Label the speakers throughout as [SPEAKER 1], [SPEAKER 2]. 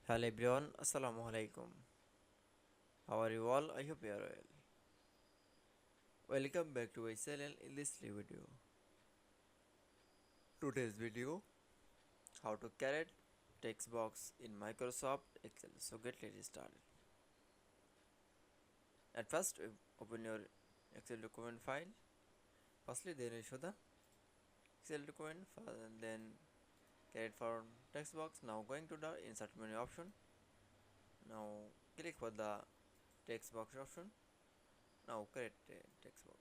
[SPEAKER 1] Hello everyone, Assalamu Walaikum. How are you all? I hope you are well. Welcome back to my channel in this new video. Today's video, how to create text box in Microsoft Excel. So get ready started. At first, open your Excel document file. Firstly, then you show the Excel document, and then create for text box. Now going to the insert menu option. Now click for the text box option. Now create a text box.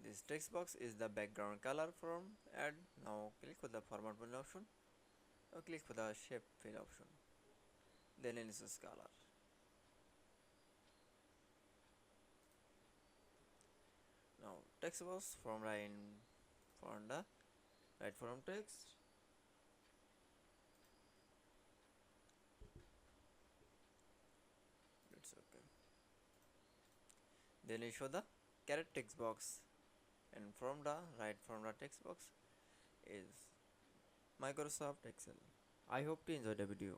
[SPEAKER 1] This text box is the background color from add. Now click for the format menu option. Now click for the shape fill option. Then insert color. Now text box from line from the right from text. It's okay. Then you show the caret text box, and from the right from the text box is Microsoft Excel. I hope you enjoyed the video.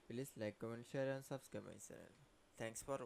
[SPEAKER 1] Please like, comment, share and subscribe my channel. Thanks for watching.